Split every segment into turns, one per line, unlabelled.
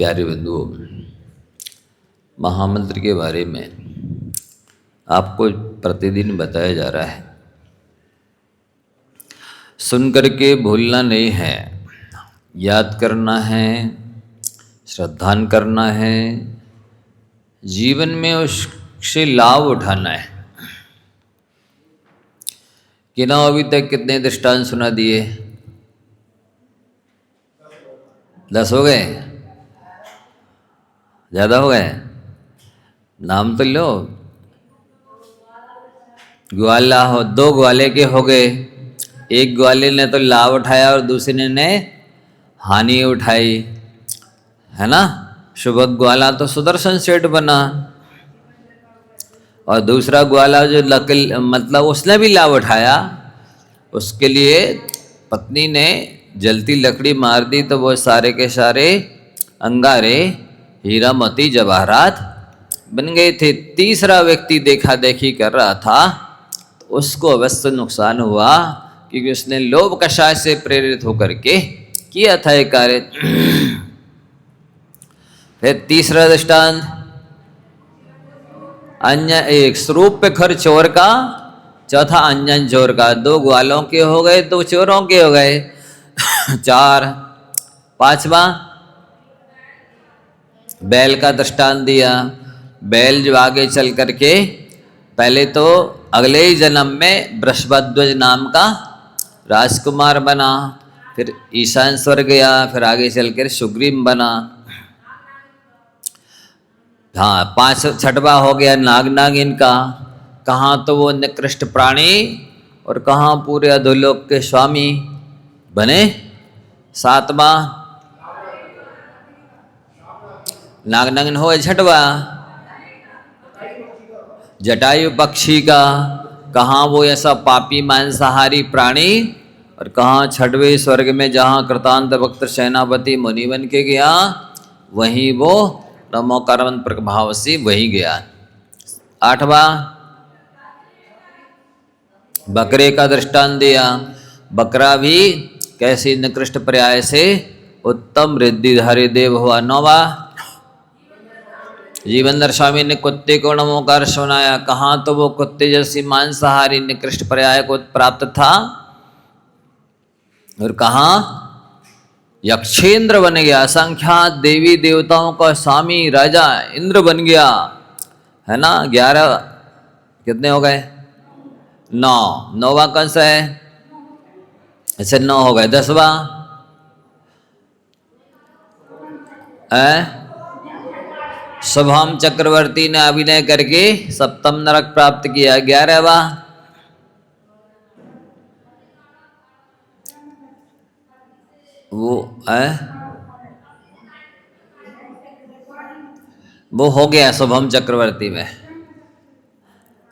प्यारे बंधुओं, महामंत्र के बारे में आपको प्रतिदिन बताया जा रहा है। सुन करके भूलना नहीं है, याद करना है, श्रद्धान करना है, जीवन में उससे लाभ उठाना है। कि ना अभी तक कितने दृष्टांत सुना दिए? 10 हो गए? ज़्यादा हो गए? नाम तो लो। ग्वाला हो, 2 ग्वाले के हो गए। एक ग्वाले ने तो लाभ उठाया और दूसरे ने हानि उठाई, है ना। शुभ ग्वाला तो सुदर्शन सेठ बना और दूसरा ग्वाला जो मतलब उसने भी लाभ उठाया। उसके लिए पत्नी ने जलती लकड़ी मार दी तो वो सारे के सारे अंगारे हीरा मोती जवाहरात बन गए थे। तीसरा व्यक्ति देखा देखी कर रहा था तो उसको अवश्य नुकसान हुआ, क्योंकि उसने लोभ कषाय से प्रेरित होकर के किया था ये कार्य। फिर तीसरा दृष्टांत, अन्य एक स्वरूप पे खर चोर का, चौथा अंजन चोर का। 2 ग्वालों के हो गए, 2 चोरों के हो गए। 4, 5वां बैल का दृष्टांत दिया। बैल जो आगे चल करके पहले तो अगले ही जन्म में वृषभध्वज नाम का राजकुमार बना, फिर ईशान स्वर्ग गया, फिर आगे चलकर सुग्रीव बना। हाँ, 6वां हो गया नाग नागिन का। कहाँ तो वो निकृष्ट प्राणी और कहाँ पूरे अधोलोक के स्वामी बने। 7वां नाग नागिन हो। 6वां जटायु पक्षी का। कहाँ वो ऐसा पापी मांसाहारी प्राणी और कहाँ 6वें स्वर्ग में जहाँ कृतांत भक्त सेनापति मुनि बन के गया, वहीं वो नमो कर्मन प्रभाव से वही गया। 8वां बकरे का दृष्टांत दिया। बकरा भी कैसी निकृष्ट पर्याय से उत्तम रिद्धिधारी देव हुआ। 9वां जीवनधर स्वामी ने कुत्ते को नमोकार सुनाया। कहाँ तो वो कुत्ते जैसी मांसाहारी निकृष्ट पर्याय को प्राप्त था और कहाँ यक्षेंद्र बन गया। असंख्यात देवी देवताओं का स्वामी राजा इंद्र बन गया, है ना। 11 कितने हो गए? 9। 9वां कौन सा है? अच्छा 9 हो गए। 10वां शुभम चक्रवर्ती ने अभिनय करके 7म नरक प्राप्त किया। 11वां वो हो गया शुभम चक्रवर्ती में।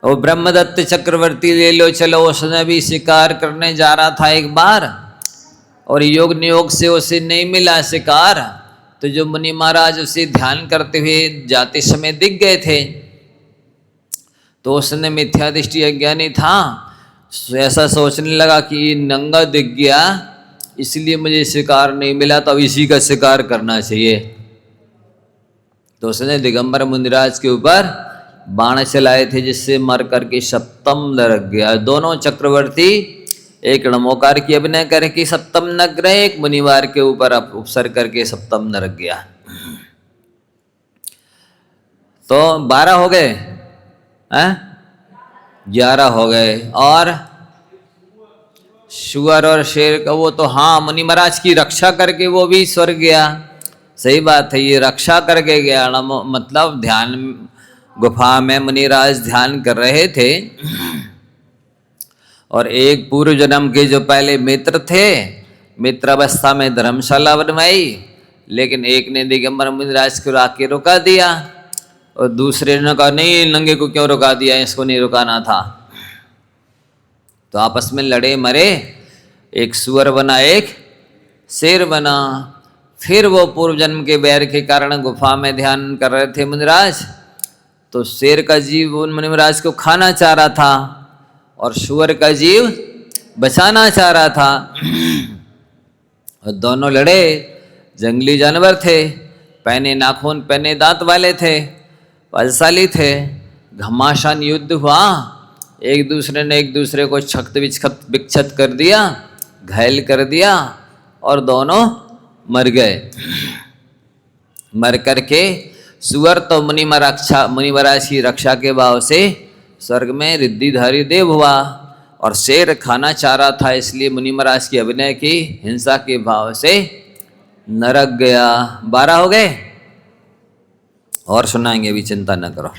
वो ब्रह्मदत्त चक्रवर्ती ले लो चलो, उसने भी शिकार करने जा रहा था एक बार और योग नियोग से उसे नहीं मिला शिकार, तो जो मुनि महाराज उसे ध्यान करते हुए जाते समय दिख गए थे, तो उसने मिथ्या दृष्टि अज्ञानी था, ऐसा सोचने लगा कि नंगा दिख गया इसलिए मुझे शिकार नहीं मिला, तो अब इसी का शिकार करना चाहिए। तो उसने दिगंबर मुनिराज के ऊपर बाण चलाए थे, जिससे मर करके 7म नरक गया। दोनों चक्रवर्ती एक नमोकार की अभिनय करके 7म नरक गए, एक मुनिवार के ऊपर उपसर करके 7म नरक गया। तो 12 हो गए, 11 हो गए। और शुअर और शेर का वो तो हाँ मुनि महाराज की रक्षा करके वो भी स्वर्ग गया। सही बात है, ये रक्षा करके गया। मतलब ध्यान गुफा में मुनिराज ध्यान कर रहे थे और एक पूर्व जन्म के जो पहले मित्र थे, मित्रावस्था में धर्मशाला बनवाई, लेकिन एक ने दिगंबर मुनिराज को आके रुका दिया और दूसरे ने कहा नहीं, नंगे को क्यों रुका दिया, इसको नहीं रुकाना था। तो आपस में लड़े मरे, एक सुअर बना एक शेर बना। फिर वो पूर्व जन्म के बैर के कारण गुफा में ध्यान कर रहे थे मुनिराज, तो शेर का जीव उन मुनिराज को खाना चाह रहा था और सुअर का जीव बचाना चाह रहा था। और दोनों लड़े, जंगली जानवर थे, पहने नाखून पहने दांत वाले थे, बलशाली थे। घमासान युद्ध हुआ, एक दूसरे ने एक दूसरे को छक्त विक्षत कर दिया, घायल कर दिया और दोनों मर गए। मर करके सुअर तो मुनिमराज की रक्षा के भाव से स्वर्ग में रिद्धिधारी देव हुआ, और शेर खाना चाह रहा था, इसलिए मुनिमराज की अभिनय की हिंसा के भाव से नरक गया। 12 हो गए, और सुनाएंगे, अभी चिंता न करो,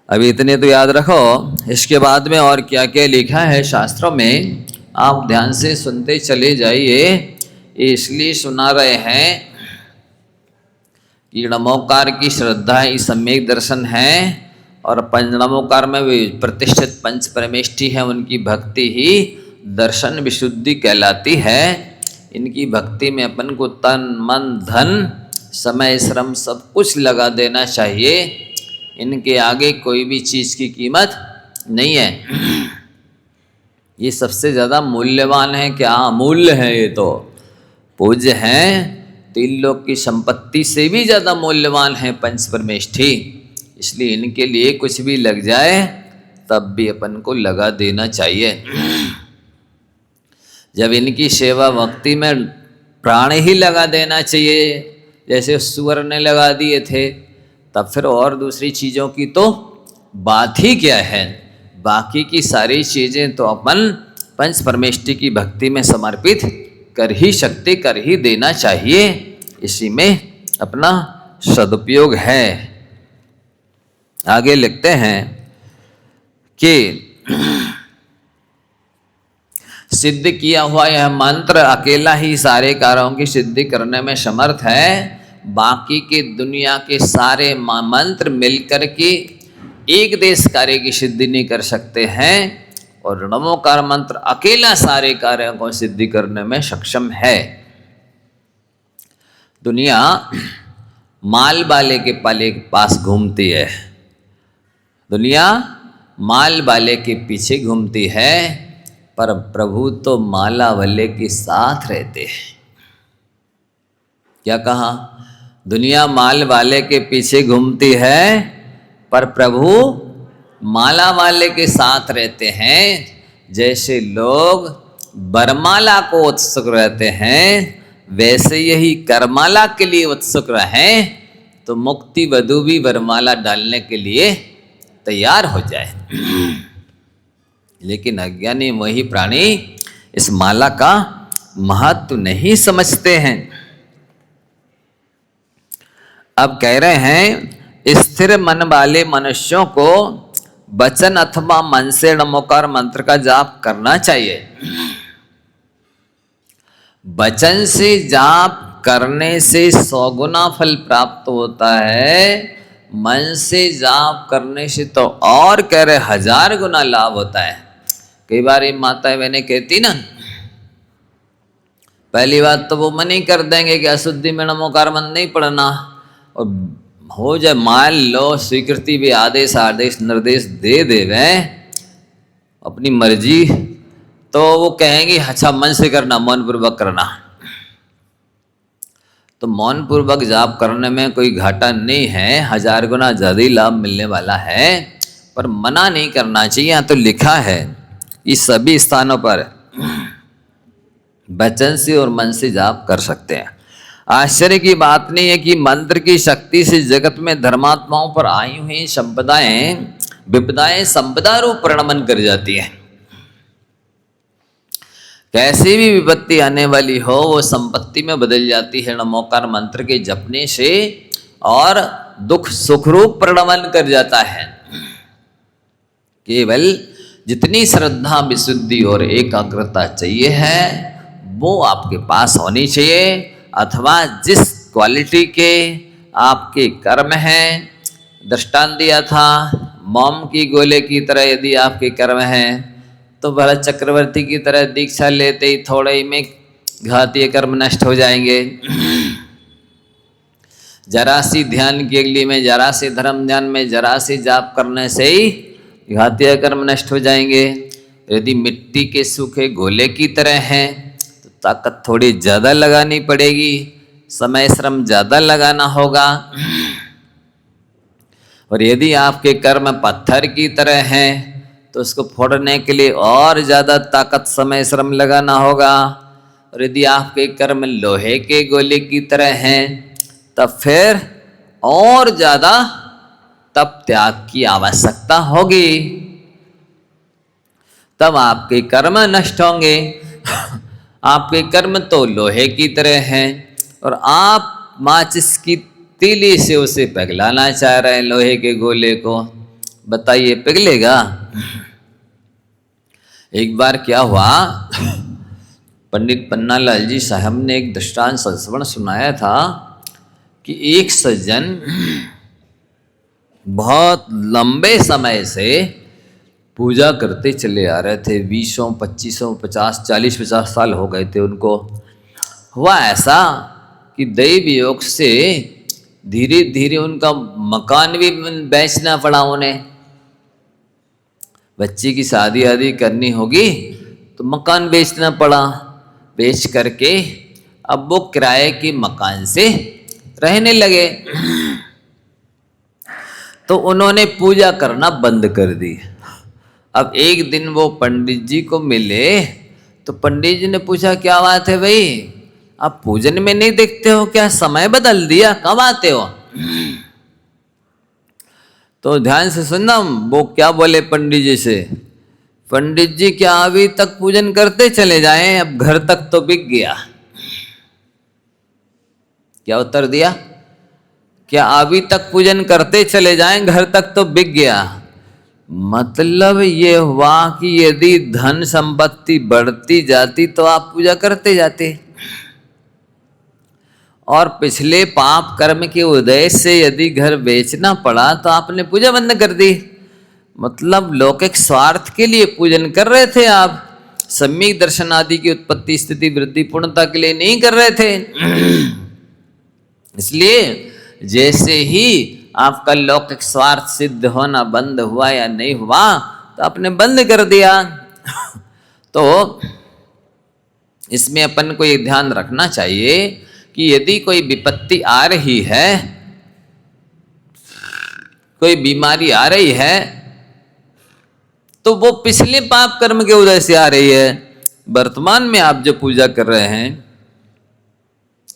अभी इतने तो याद रखो। इसके बाद में और क्या क्या लिखा है शास्त्रों में, आप ध्यान से सुनते चले जाइए। इसलिए सुना रहे हैं कि नमोकार की श्रद्धा ही सम्यक दर्शन है, और नमोकार में भी प्रतिष्ठित पंच परमेष्ठी है, उनकी भक्ति ही दर्शन विशुद्धि कहलाती है। इनकी भक्ति में अपन को तन मन धन समय श्रम सब कुछ लगा देना चाहिए। इनके आगे कोई भी चीज़ की कीमत नहीं है। ये सबसे ज़्यादा मूल्यवान है, क्या अमूल्य है, ये तो पूज्य हैं। 3 लोक की संपत्ति से भी ज़्यादा मूल्यवान है पंच परमेष्ठी, इसलिए इनके लिए कुछ भी लग जाए तब भी अपन को लगा देना चाहिए। जब इनकी सेवा भक्ति में प्राण ही लगा देना चाहिए, जैसे सुअर ने लगा दिए थे, तब फिर और दूसरी चीज़ों की तो बात ही क्या है। बाकी की सारी चीज़ें तो अपन पंच परमेष्ठी की भक्ति में समर्पित कर ही सकते, कर ही देना चाहिए। इसी में अपना सदुपयोग है। आगे लिखते हैं कि सिद्ध किया हुआ यह मंत्र अकेला ही सारे कार्यों की सिद्धि करने में समर्थ है। बाकी के दुनिया के सारे मंत्र मिलकर के एक देश कार्य की सिद्धि नहीं कर सकते हैं, और नमोकार मंत्र अकेला सारे कार्यों को सिद्धि करने में सक्षम है। दुनिया माल वाले के पास घूमती है, दुनिया माल वाले के पीछे घूमती है, पर प्रभु तो माला वाले के साथ रहते हैं। क्या कहा? दुनिया माल वाले के पीछे घूमती है, पर प्रभु माला वाले के साथ रहते हैं। जैसे लोग बरमाला को उत्सुक रहते हैं, वैसे यही करमाला के लिए उत्सुक रहें, तो मुक्ति वधु भी वरमाला डालने के लिए तैयार हो जाए। लेकिन अज्ञानी वही प्राणी इस माला का महत्व नहीं समझते हैं। अब कह रहे हैं स्थिर मन वाले मनुष्यों को वचन अथवा मन से नमोकार मंत्र का जाप करना चाहिए। वचन से जाप करने से 100 गुना फल प्राप्त होता है, मन से जाप करने से तो और कह रहे 1000 गुना लाभ होता है। कई बार ये माता बहनें कहती ना, पहली बात तो वो मनी कर देंगे कि अशुद्धि में नमोकार मंत्र नहीं पढ़ना, और हो जाए मान लो स्वीकृति भी आदेश निर्देश दे देवे अपनी मर्जी, तो वो कहेंगे अच्छा मन से करना, मौन पूर्वक करना। तो मौन पूर्वक जाप करने में कोई घाटा नहीं है, 1000 गुना ज़्यादा लाभ मिलने वाला है, पर मना नहीं करना चाहिए। यहाँ तो लिखा है इस सभी स्थानों पर वचन से और मन से जाप कर सकते हैं। आश्चर्य की बात नहीं है कि मंत्र की शक्ति से जगत में धर्मात्माओं पर आई हुई विपदाएं संपदा रूप परिणमन कर जाती है। कैसी भी विपत्ति आने वाली हो वो संपत्ति में बदल जाती है नमोकार मंत्र के जपने से, और दुख सुख रूप परिणमन कर जाता है। केवल जितनी श्रद्धा विशुद्धि और एकाग्रता चाहिए है वो आपके पास होनी चाहिए, अथवा जिस क्वालिटी के आपके कर्म हैं। दृष्टांत दिया था, मोम की गोले की तरह यदि आपके कर्म हैं तो भरत चक्रवर्ती की तरह दीक्षा लेते ही थोड़े ही में घातीय कर्म नष्ट हो जाएंगे। जरा सी ध्यान की अगली में, जरा से धर्म ध्यान में, जरा से जाप करने से ही घातीय कर्म नष्ट हो जाएंगे। यदि मिट्टी के सूखे गोले की तरह हैं तो ताकत थोड़ी ज़्यादा लगानी पड़ेगी, समय श्रम ज़्यादा लगाना होगा। और यदि आपके कर्म पत्थर की तरह हैं तो उसको फोड़ने के लिए और ज़्यादा ताकत समय श्रम लगाना होगा। और यदि आपके कर्म लोहे के गोले की तरह हैं तब फिर और ज़्यादा तप त्याग की आवश्यकता होगी, तब आपके कर्म नष्ट होंगे। आपके कर्म तो लोहे की तरह हैं और आप माचिस की तीली से उसे पिघलाना चाह रहे हैं लोहे के गोले को। बताइए पिघलेगा? एक बार क्या हुआ, पंडित पन्नालाल जी साहब ने एक दृष्टांत संस्मरण सुनाया था कि एक सज्जन बहुत लंबे समय से पूजा करते चले आ रहे थे। 20, 25, 50, 40-50 साल हो गए थे उनको। हुआ ऐसा कि दैव योग से धीरे धीरे उनका मकान भी बेचना पड़ा उन्हें। बच्ची की शादी आदि करनी होगी तो मकान बेचना पड़ा। बेच करके अब वो किराए के मकान से रहने लगे। तो उन्होंने पूजा करना बंद कर दी। अब एक दिन वो पंडित जी को मिले तो पंडित जी ने पूछा, क्या बात है भाई, आप पूजन में नहीं देखते हो क्या? समय बदल दिया, कब आते हो? तो ध्यान से सुनना, वो क्या बोले पंडित जी से। पंडित जी क्या अभी तक पूजन करते चले जाएं, अब घर तक तो बिक गया। क्या उत्तर दिया? क्या अभी तक पूजन करते चले जाएं, घर तक तो बिक गया। मतलब ये हुआ कि यदि धन संपत्ति बढ़ती जाती तो आप पूजा करते जाते, और पिछले पाप कर्म के उदय से यदि घर बेचना पड़ा तो आपने पूजा बंद कर दी। मतलब लौकिक स्वार्थ के लिए पूजन कर रहे थे आप, सम्यक दर्शन आदि की उत्पत्ति स्थिति वृद्धि पूर्णता के लिए नहीं कर रहे थे। इसलिए जैसे ही आपका लौकिक स्वार्थ सिद्ध होना बंद हुआ या नहीं हुआ तो आपने बंद कर दिया। तो इसमें अपन को ये ध्यान रखना चाहिए कि यदि कोई विपत्ति आ रही है, कोई बीमारी आ रही है, तो वो पिछले पाप कर्म के उदय से आ रही है। वर्तमान में आप जो पूजा कर रहे हैं,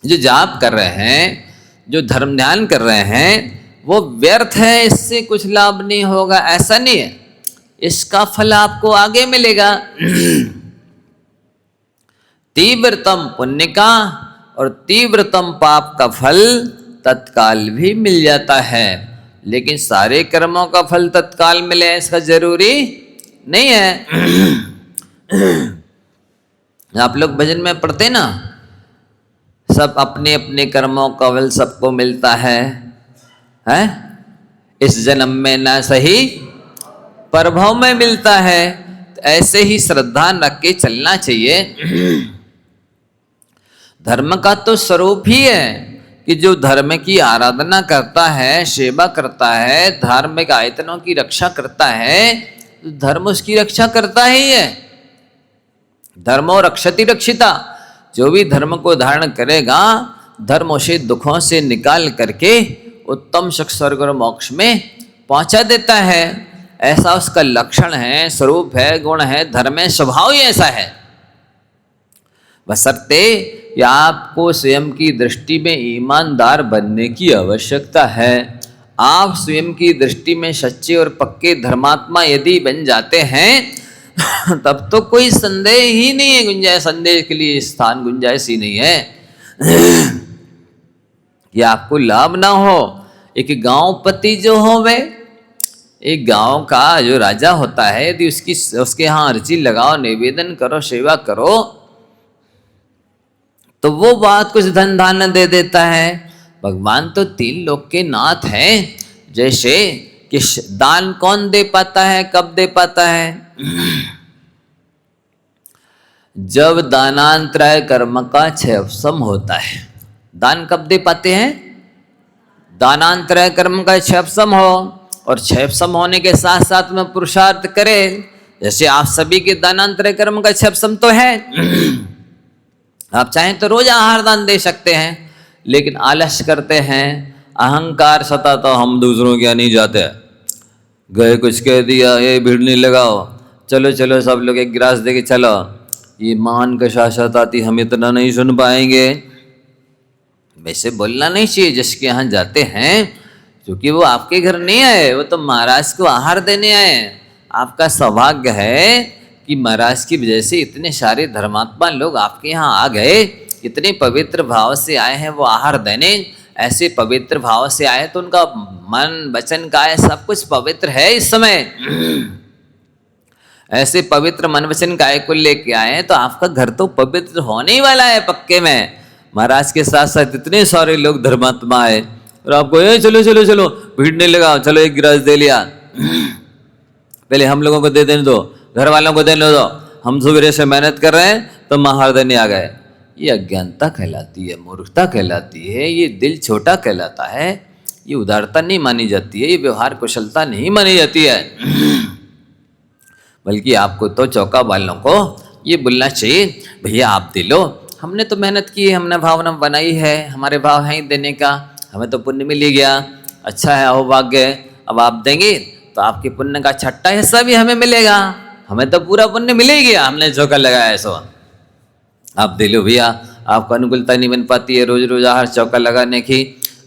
जो जाप कर रहे हैं, जो धर्म ध्यान कर रहे हैं, वो व्यर्थ है, इससे कुछ लाभ नहीं होगा, ऐसा नहीं है। इसका फल आपको आगे मिलेगा। तीव्रतम पुण्य का और तीव्रतम पाप का फल तत्काल भी मिल जाता है, लेकिन सारे कर्मों का फल तत्काल मिले इसका जरूरी नहीं है। आप लोग भजन में पढ़ते ना, सब अपने अपने कर्मों का फल सबको मिलता है, हैं? इस जन्म में ना सही परभव में मिलता है। तो ऐसे ही श्रद्धा रख के चलना चाहिए। धर्म का तो स्वरूप ही है कि जो धर्म की आराधना करता है, सेवा करता है, धार्मिक आयतनों की रक्षा करता है, तो धर्म उसकी रक्षा करता ही है। धर्मो रक्षति रक्षिता, जो भी धर्म को धारण करेगा, धर्म उसे दुखों से निकाल करके उत्तम सुख स्वर्ग और मोक्ष में पहुंचा देता है। ऐसा उसका लक्षण है, स्वरूप है, गुण है, धर्म है, स्वभाव ही ऐसा है। बशर्ते या आपको स्वयं की दृष्टि में ईमानदार बनने की आवश्यकता है। आप स्वयं की दृष्टि में सच्चे और पक्के धर्मात्मा यदि बन जाते हैं तब तो कोई संदेह ही नहीं है, गुंजाइश, संदेह के लिए स्थान गुंजाइश ही नहीं है कि आपको लाभ ना हो। एक गांवपति जो हो, वे एक गांव का जो राजा होता है, यदि उसके यहाँ अर्जी लगाओ, निवेदन करो, सेवा करो, तो वो बात कुछ धन धान्य दे देता है। भगवान तो 3 लोक के नाथ हैं। जैसे कि दान कौन दे पाता है, कब दे पाता है? जब दानांतराय कर्म का क्षयपसम होता है। दान कब दे पाते हैं? दानांतराय कर्म का क्षयपसम हो, और क्षयपसम होने के साथ साथ में पुरुषार्थ करे। जैसे आप सभी के दानांतराय कर्म का क्षयपसम तो है। आप चाहें तो रोज आहार दान दे सकते हैं, लेकिन आलस करते हैं, अहंकार सताता, हम दूसरों के यहाँ नहीं जाते, गए कुछ कह दिया, ये भीड़ नहीं लगाओ, चलो चलो सब लोग एक गिलास दे के चलो, ये मान का शासत आती, हम इतना नहीं सुन पाएंगे। वैसे बोलना नहीं चाहिए जिसके यहाँ जाते हैं, क्योंकि वो आपके घर नहीं आए, वो तो महाराज को आहार देने आए। आपका सौभाग्य है कि महाराज की वजह से इतने सारे धर्मात्मा लोग आपके यहाँ आ गए, इतने पवित्र भाव से आए हैं वो आहार देने। ऐसे पवित्र भाव से आए तो उनका मन वचन काया सब कुछ पवित्र है इस समय। ऐसे पवित्र मन वचन काय को लेके आए तो आपका घर तो पवित्र होने ही वाला है पक्के में। महाराज के साथ साथ इतने सारे लोग धर्मात्मा आए और आपको चलो चलो चलो भीड़ नहीं लगाओ, चलो एक गिलास दे लिया, पहले हम लोगों को दे देने दो, घर वालों को देने दो, हम सवेरे से मेहनत कर रहे हैं तो महार देने आ गए। ये अज्ञानता कहलाती है, मूर्खता कहलाती है, ये दिल छोटा कहलाता है, ये उदारता नहीं मानी जाती है, ये व्यवहार कुशलता नहीं मानी जाती है। बल्कि आपको तो चौका वालों को ये बोलना चाहिए, भैया आप दे लो, हमने तो मेहनत की है, हमने भावना बनाई है, हमारे भाव है ही देने का, हमें तो पुण्य मिल ही गया, अच्छा है, अहोभाग्य, अब आप देंगे तो आपके पुण्य का छठा हिस्सा भी हमें मिलेगा, हमें तो पूरा पुण्य मिल ही गया, हमने चौका लगाया है। सो आप दे लो भैया, आपको अनुकूलता नहीं बन पाती है रोज रोज आहार चौका लगाने की,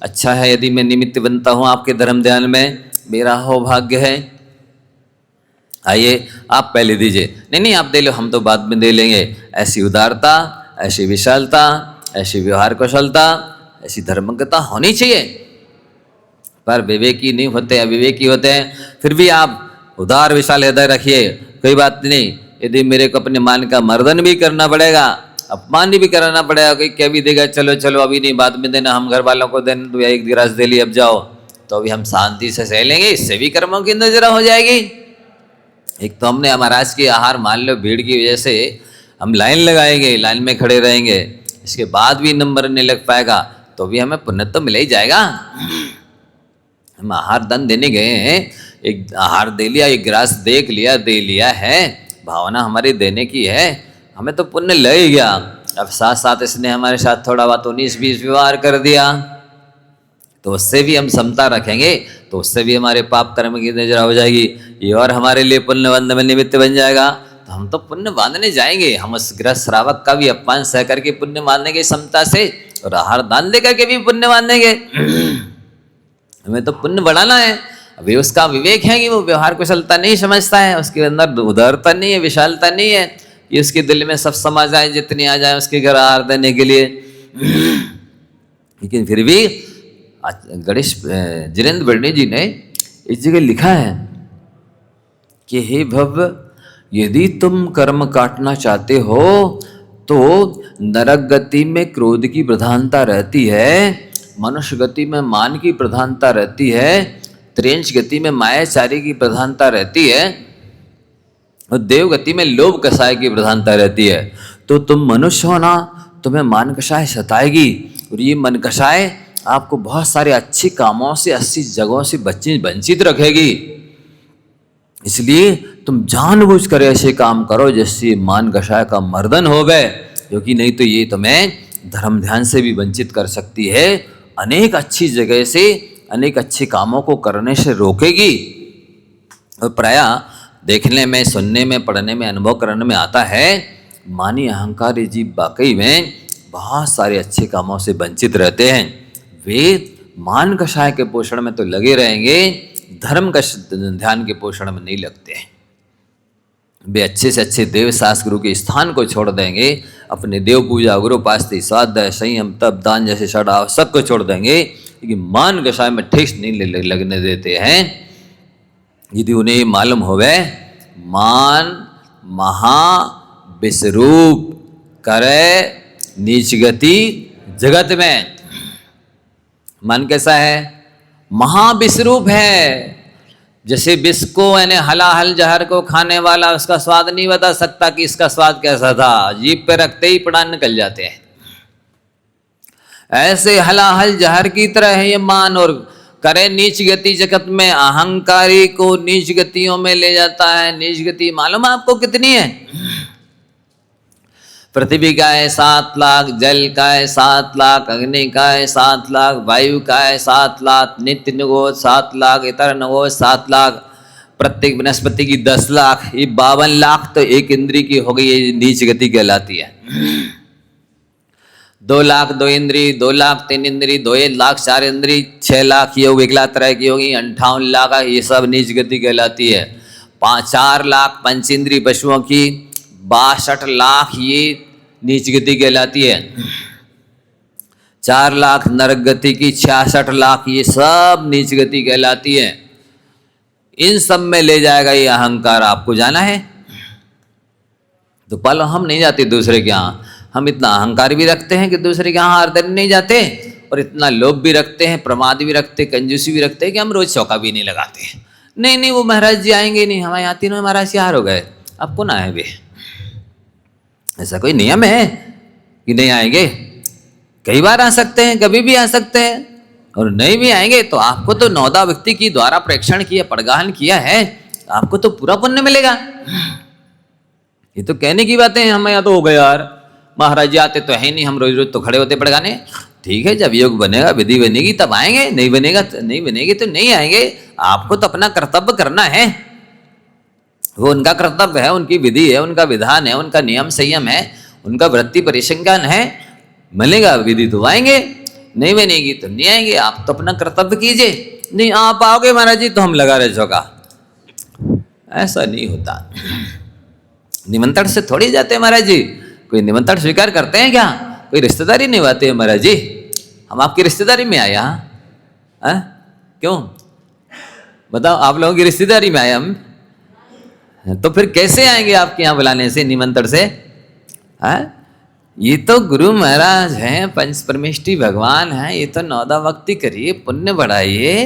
अच्छा है यदि मैं निमित्त बनता हूँ आपके धर्म ध्यान में, मेरा अहोभाग्य है, आइए आप पहले दीजिए, नहीं नहीं आप दे लो, हम तो बाद में दे लेंगे। ऐसी उदारता, ऐसी विशालता, ऐसी व्यवहार कुशलता, ऐसी धर्मज्ञता होनी चाहिए। पर विवेकी नहीं होते, अविवेकी होते हैं, फिर भी आप उदार विशाल हृदय रखिए, कोई बात नहीं, यदि मेरे को अपने मान का मर्दन भी करना पड़ेगा, अपमान भी कराना पड़ेगा, कोई क्या भी देगा, चलो चलो अभी नहीं बाद में देना, हम घर वालों को देना, तो एक गिलास दे लिया अब जाओ, तो अभी हम शांति से सह लेंगे, इससे भी कर्मों की नजरा हो जाएगी। एक तो हमने महाराज की आहार मान लो भीड़ की वजह से हम लाइन लगाएंगे, लाइन में खड़े रहेंगे, इसके बाद भी नंबर नहीं लग पाएगा तो भी हमें पुण्य तो मिल ही जाएगा। हम आहार दान देने गए हैं, एक आहार दे लिया, एक गिलास देख लिया, दे लिया है, भावना हमारी देने की है, हमें तो पुण्य ले ही गया। अब साथ साथ इसने हमारे साथ थोड़ा बहुत 19-20 व्यवहार कर दिया तो उससे भी हम समता रखेंगे, तो उससे भी हमारे पाप कर्म की नजर हो जाएगी, ये और हमारे लिए पुण्य बंध में निमित्त बन जाएगा, तो हम तो पुण्य बांधने जाएंगे। हम उस गृहस्थ श्रावक का भी अपमान सह करके पुण्य बांधेंगे समता से, और आहार दान दे करके भी पुण्य बांधेंगे। हमें तो पुण्य बढ़ाना है। अभी उसका विवेक है कि वो व्यवहार कुशलता नहीं समझता है, उसके अंदर उदारता नहीं है, विशालता नहीं है, ये उसके दिल में सब समा जाए, जितने आ जाए उसके घर आहार देने के लिए। लेकिन फिर भी गणेश जिनेन्द्र वर्णी जी ने इस जगह लिखा है कि हे भव, यदि तुम कर्म काटना चाहते हो तो नरक गति में क्रोध की प्रधानता रहती है, मनुष्य गति में मान की प्रधानता रहती है, त्रेंच गति में मायाचारी की प्रधानता रहती है, और देव गति में लोभ कषाय की प्रधानता रहती है। तो तुम मनुष्य हो ना, तुम्हें मान कषाय सताएगी, और ये मन कषाय आपको बहुत सारे अच्छे कामों से, अच्छी जगहों से वंचित रखेगी। इसलिए तुम जानबूझ कर ऐसे काम करो जिससे मान कषाय का मर्दन हो गए, क्योंकि नहीं तो ये तुम्हें धर्म ध्यान से भी वंचित कर सकती है, अनेक अच्छी जगह से, अनेक अच्छे कामों को करने से रोकेगी। और प्राय देखने में, सुनने में, पढ़ने में, अनुभव करने में आता है, मानी अहंकारी जीव वाकई में बहुत सारे अच्छे कामों से वंचित रहते हैं। वे मान कषाय के पोषण में तो लगे रहेंगे, धर्म का ध्यान के पोषण में नहीं लगते हैं। वे अच्छे से अच्छे देव शास्त्र गुरु के स्थान को छोड़ देंगे, अपने देव पूजा, गुरु उपासना, स्वाध्याय, संयम, तप, दान जैसे षडाव सबको छोड़ देंगे, लेकिन मान कषाय में ठेस नहीं लगने देते हैं। यदि उन्हें मालूम होवे मान महा विस्वरूप करे नीच गति जगत में। मन कैसा है? महाविस्वरूप है। जैसे विष को यानी हलाहल जहर को खाने वाला उसका स्वाद नहीं बता सकता कि इसका स्वाद कैसा था, जीभ पे रखते ही प्राण निकल जाते हैं, ऐसे हलाहल जहर की तरह है ये मान। और करे नीच गति जगत में, अहंकारी को नीच गतियों में ले जाता है। नीच गति मालूम आपको कितनी है? पृथ्वी का है 7 लाख, जल का है 7 लाख, अग्नि का है 7 लाख, वायु का है 7 लाख, नित्य निगोद 7 लाख, इतर निगोद 7 लाख, प्रत्येक वनस्पति की 10 लाख, ये 52 लाख तो एक इंद्री की हो गई, ये नीच गति कहलाती है। 2 लाख 2 इंद्री, 2 लाख 3 इंद्री, 2 लाख 4 इंद्री, 6 लाख ये विकला तरह की होगी, 58 लाख ये सब नीच गति कहलाती है। 4 लाख पंचेंद्री पशुओं की, 62 लाख ये नीच गति कहलाती है। 4 लाख नरक गति की, 66 लाख ये सब नीच गति कहलाती है। इन सब में ले जाएगा ये अहंकार। आपको जाना है तो पल हम नहीं जाते दूसरे के यहाँ। हम इतना अहंकार भी रखते हैं कि दूसरे के यहाँ आर्दन नहीं जाते, और इतना लोभ भी रखते हैं, प्रमाद भी रखते, कंजूसी भी रखते हैं कि हम रोज चौका भी नहीं लगाते। नहीं नहीं वो महाराज जी आएंगे नहीं, हमारे यहाँ तीनों महाराज जी हार हो गए, अब कौन आए वे? ऐसा कोई नियम है कि नहीं आएंगे? कई बार आ सकते हैं, कभी भी आ सकते हैं, और नहीं भी आएंगे तो आपको तो 9 व्यक्ति की द्वारा प्रेक्षण किया, पड़गाहन किया है, आपको तो पूरा पुण्य मिलेगा। ये तो कहने की बातें हैं, हमें यहाँ तो हो गए यार, महाराज जी आते तो है नहीं, हम रोज रोज तो खड़े होते पड़गाने। ठीक है, जब योग बनेगा, विधि बनेगी तब आएंगे, नहीं बनेगा नहीं बनेगी तो नहीं आएंगे। आपको तो अपना कर्तव्य करना है, वो उनका कर्तव्य है, उनकी विधि है, उनका विधान है, उनका नियम संयम है, उनका वृत्ति परिसंज्ञान है। मिलेगा विधि तो आएंगे, नहीं बनेगी तो नहीं आएंगे। आप तो अपना कर्तव्य कीजिए। नहीं आप आओगे महाराज जी तो हम लगा रहे चौका, ऐसा नहीं होता। निमंत्रण से थोड़ी जाते हैं महाराज जी। कोई निमंत्रण स्वीकार करते हैं क्या? कोई रिश्तेदारी निभाते हैं महाराज जी? हम आपकी रिश्तेदारी में आए यहाँ, क्यों बताओ? आप लोगों की रिश्तेदारी में आए हम, तो फिर कैसे आएंगे आपके यहाँ बुलाने से, निमंत्रण से? ये तो गुरु महाराज हैं, पंच परमेष्टि भगवान हैं, ये तो 9 भक्ति करिए, पुण्य बढ़ाइए।